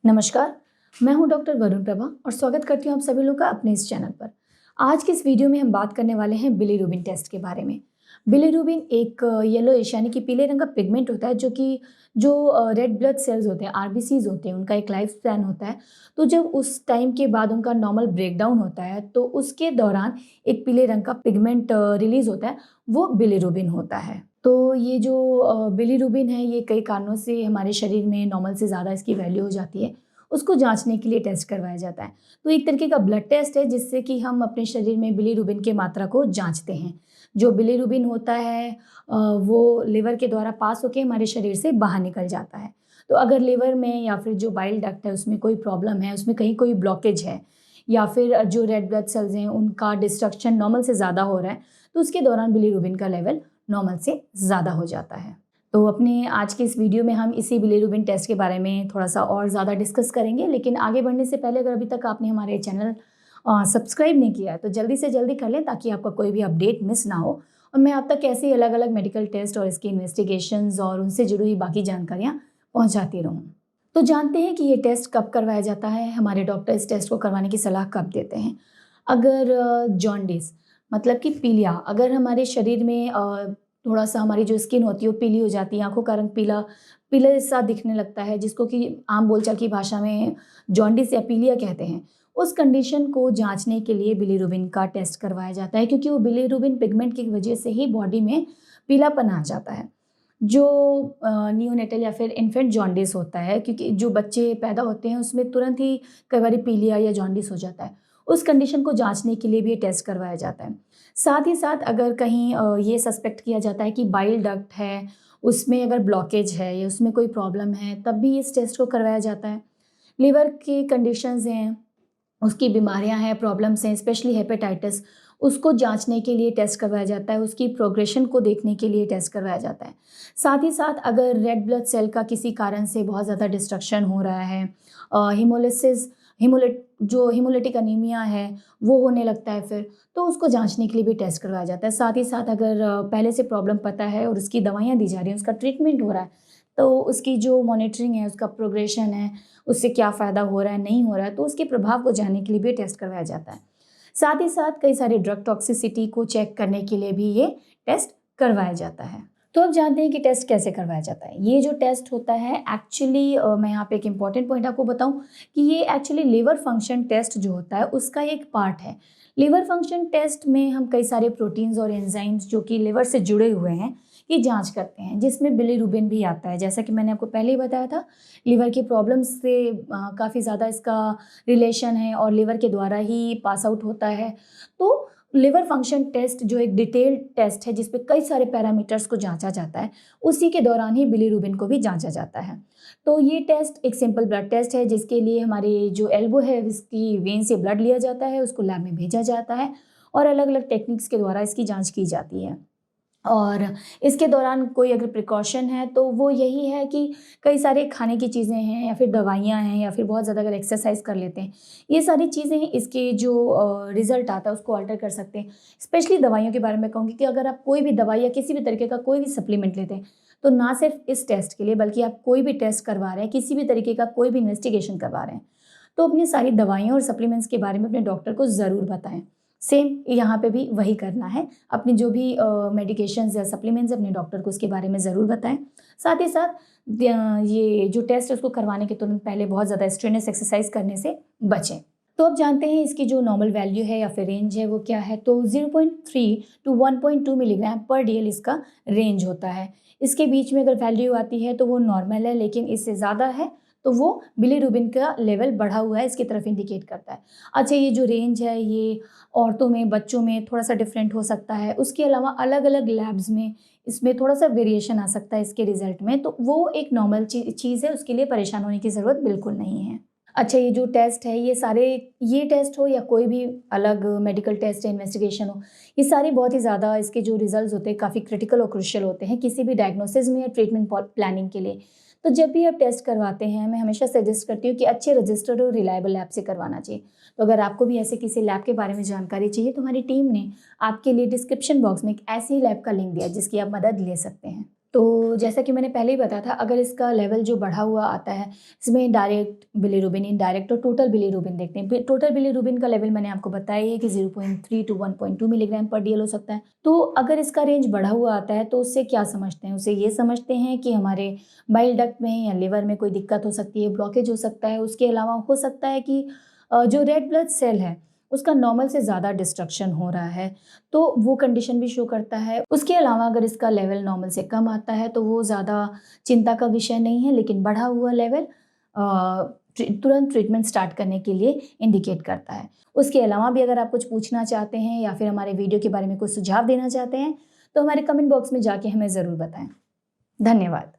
नमस्कार, मैं हूं डॉक्टर वरुण प्रभा और स्वागत करती हूं आप सभी लोग का अपने इस चैनल पर। आज के इस वीडियो में हम बात करने वाले हैं बिलीरुबिन टेस्ट के बारे में। बिलीरुबिन एक येलोइश यानी कि पीले रंग का पिगमेंट होता है जो रेड ब्लड सेल्स होते हैं, आरबीसीज होते हैं, उनका एक लाइफ स्पैन होता है। तो जब उस टाइम के बाद उनका नॉर्मल ब्रेकडाउन होता है तो उसके दौरान एक पीले रंग का पिगमेंट रिलीज होता है, वो बिलीरुबिन होता है। तो ये जो बिलीरुबिन है ये कई कारणों से हमारे शरीर में नॉर्मल से ज़्यादा इसकी वैल्यू हो जाती है। उसको जाँचने के लिए टेस्ट करवाया जाता है। तो एक तरीके का ब्लड टेस्ट है जिससे कि हम अपने शरीर में बिलीरुबिन की मात्रा को जाँचते हैं। जो बिलीरुबिन होता है वो लिवर के द्वारा पास होके हमारे शरीर से बाहर निकल जाता है। तो अगर लिवर में या फिर जो बाइल डक्ट है उसमें कोई प्रॉब्लम है, उसमें कहीं कोई ब्लॉकेज है या फिर जो रेड ब्लड सेल्स हैं उनका डिस्ट्रक्शन नॉर्मल से ज़्यादा हो रहा है, तो उसके दौरान बिलीरुबिन का लेवल नॉर्मल से ज़्यादा हो जाता है। तो अपने आज के इस वीडियो में हम इसी बिलीरुबिन टेस्ट के बारे में थोड़ा-सा और ज़्यादा डिस्कस करेंगे, लेकिन आगे बढ़ने से पहले अगर अभी तक आपने हमारे चैनल सब्सक्राइब नहीं किया है, तो जल्दी से जल्दी कर लें ताकि आपका कोई भी अपडेट मिस ना हो और मैं आप तक ऐसे ही अलग-अलग मेडिकल टेस्ट और इसकी इन्वेस्टिगेशंस और उनसे जुड़ी हुई बाकी जानकारियाँ पहुँचाती रहूँ। तो जानते हैं कि ये टेस्ट कब करवाया जाता है, हमारे डॉक्टर इस टेस्ट को करवाने की सलाह कब देते हैं। अगर जॉन्डिस मतलब कि पीलिया अगर हमारे शरीर में थोड़ा-सा हमारी जो स्किन होती है वो पीली हो जाती है, आँखों का रंग पीले सा दिखने लगता है जिसको कि आम बोलचाल की भाषा में जॉन्डिस या पीलिया कहते हैं। उस कंडीशन को जाँचने के लिए बिलीरुबिन का टेस्ट करवाया जाता है क्योंकि वो बिलीरुबिन पिगमेंट की वजह से ही बॉडी में पीलापन आ जाता है। जो नियोनेटल या फिर इन्फेंट जॉन्डिस होता है क्योंकि जो बच्चे पैदा होते हैं उसमें तुरंत ही कई बारी पीलिया या जॉन्डिस हो जाता है। उस कंडीशन को जाँचने के लिए भी ये टेस्ट करवाया जाता है। साथ ही साथ अगर कहीं ये सस्पेक्ट किया जाता है कि बाइल डक्ट है, उसमें अगर ब्लॉकेज है या उसमें कोई प्रॉब्लम है, तब भी इस टेस्ट को करवाया जाता है। लिवर की कंडीशंस हैं, उसकी बीमारियां हैं, प्रॉब्लम्स हैं, स्पेशली हेपेटाइटिस, उसको जांचने के लिए टेस्ट करवाया जाता है, उसकी प्रोग्रेशन को देखने के लिए टेस्ट करवाया जाता है। साथ ही साथ अगर रेड ब्लड सेल का किसी कारण से बहुत ज़्यादा डिस्ट्रक्शन हो रहा है, हिमोलिसिस जो हिमोलिटिक अनीमिया है वो होने लगता है फिर, तो उसको जांचने के लिए भी टेस्ट करवाया जाता है। साथ ही साथ अगर पहले से प्रॉब्लम पता है और उसकी दवाइयाँ दी जा रही हैं, उसका ट्रीटमेंट हो रहा है, तो उसकी जो मॉनिटरिंग है, उसका प्रोग्रेशन है, उससे क्या फ़ायदा हो रहा है, नहीं हो रहा है, तो उसके प्रभाव को जानने के लिए भी टेस्ट करवाया जाता है। साथ ही साथ कई सारे ड्रग टॉक्सिसिटी को चेक करने के लिए भी ये टेस्ट करवाया जाता है। तो अब जानते हैं कि टेस्ट कैसे करवाया जाता है। ये जो टेस्ट होता है एक्चुअली मैं यहाँ पे एक इम्पॉर्टेंट पॉइंट आपको बताऊँ कि ये एक्चुअली लिवर फंक्शन टेस्ट जो होता है उसका एक पार्ट है। लिवर फंक्शन टेस्ट में हम कई सारे प्रोटीन्स और एंजाइम्स जो कि लिवर से जुड़े हुए हैं, की जाँच करते हैं, जिसमें बिलीरुबिन भी आता है। जैसा कि मैंने आपको पहले ही बताया था, लिवर की प्रॉब्लम्स से काफ़ी ज़्यादा इसका रिलेशन है और लिवर के द्वारा ही पास आउट होता है। तो लिवर फंक्शन टेस्ट जो एक डिटेल्ड टेस्ट है जिसपे कई सारे पैरामीटर्स को जांचा जाता है, उसी के दौरान ही बिलीरुबिन को भी जांचा जाता है। तो ये टेस्ट एक सिंपल ब्लड टेस्ट है जिसके लिए हमारी जो एल्बो है इसकी वेन से ब्लड लिया जाता है, उसको लैब में भेजा जाता है और अलग-अलग टेक्निक्स के द्वारा इसकी जाँच की जाती है। और इसके दौरान कोई अगर प्रिकॉशन है तो वो यही है कि कई सारे खाने की चीज़ें हैं या फिर दवाइयाँ हैं या फिर बहुत ज़्यादा अगर एक्सरसाइज कर लेते हैं, ये सारी चीज़ें इसके जो रिज़ल्ट आता है उसको अल्टर कर सकते हैं। स्पेशली दवाइयों के बारे में कहूँगी कि अगर आप कोई भी दवाई या किसी भी तरीके का कोई भी सप्लीमेंट लेते हैं, तो ना सिर्फ इस टेस्ट के लिए बल्कि आप कोई भी टेस्ट करवा रहे हैं, किसी भी तरीके का कोई भी इन्वेस्टिगेशन करवा रहे हैं, तो अपनी सारी दवाइयों और सप्लीमेंट्स के बारे में अपने डॉक्टर को ज़रूर बताएँ। सेम यहाँ पे भी वही करना है, अपनी जो भी मेडिकेशंस या सप्लीमेंट्स अपने डॉक्टर को उसके बारे में ज़रूर बताएँ। साथ ही साथ ये जो टेस्ट है उसको करवाने के तुरंत पहले बहुत ज़्यादा स्ट्रेनस एक्सरसाइज करने से बचें। तो अब जानते हैं इसकी जो नॉर्मल वैल्यू है या फिर रेंज है वो क्या है, तो 0.3 टू 1.2 मिलीग्राम पर डीएल इसका रेंज होता है। इसके बीच में अगर वैल्यू आती है तो वो नॉर्मल है, लेकिन इससे ज़्यादा है तो वो बिलीरुबिन का लेवल बढ़ा हुआ है इसकी तरफ इंडिकेट करता है। अच्छा, ये जो रेंज है ये औरतों में, बच्चों में थोड़ा-सा डिफरेंट हो सकता है। उसके अलावा अलग-अलग लैब्स में इसमें थोड़ा-सा वेरिएशन आ सकता है इसके रिज़ल्ट में, तो वो एक नॉर्मल चीज़ है, उसके लिए परेशान होने की ज़रूरत बिल्कुल नहीं है। अच्छा, ये जो टेस्ट है ये टेस्ट हो या कोई भी अलग मेडिकल टेस्ट या इन्वेस्टिगेशन हो, ये सारे बहुत ही ज़्यादा इसके जो रिज़ल्ट्स होते हैं काफ़ी क्रिटिकल और क्रूशियल होते हैं किसी भी डायग्नोसिस में या ट्रीटमेंट प्लानिंग के लिए। तो जब भी आप टेस्ट करवाते हैं, मैं हमेशा सजेस्ट करती हूँ कि अच्छे रजिस्टर्ड और रिलायबल लैब से करवाना चाहिए। तो अगर आपको भी ऐसे किसी लैब के बारे में जानकारी चाहिए तो हमारी टीम ने आपके लिए डिस्क्रिप्शन बॉक्स में एक ऐसी लैब का लिंक दिया है जिसकी आप मदद ले सकते हैं। तो जैसा कि मैंने पहले ही बताया था, अगर इसका लेवल जो बढ़ा हुआ आता है, इसमें डायरेक्ट बिलीरुबिन, इनडायरेक्ट और टोटल बिलीरुबिन देखते हैं। टोटल बिलीरुबिन का लेवल मैंने आपको बताया ही है कि 0.3 टू 1.2 मिलीग्राम पर डीएल हो सकता है। तो अगर इसका रेंज बढ़ा हुआ आता है तो उससे क्या समझते हैं? उससे ये समझते हैं कि हमारे बाइल डक्ट में या लिवर में कोई दिक्कत हो सकती है, ब्लॉकेज हो सकता है। उसके अलावा हो सकता है कि जो रेड ब्लड सेल है, उसका नॉर्मल से ज़्यादा डिस्ट्रक्शन हो रहा है, तो वो कंडीशन भी शो करता है। उसके अलावा अगर इसका लेवल नॉर्मल से कम आता है तो वो ज़्यादा चिंता का विषय नहीं है, लेकिन बढ़ा हुआ लेवल तुरंत ट्रीटमेंट स्टार्ट करने के लिए इंडिकेट करता है। उसके अलावा भी अगर आप कुछ पूछना चाहते हैं या फिर हमारे वीडियो के बारे में कुछ सुझाव देना चाहते हैं, तो हमारे कमेंट बॉक्स में जाके हमें ज़रूर बताएँ। धन्यवाद।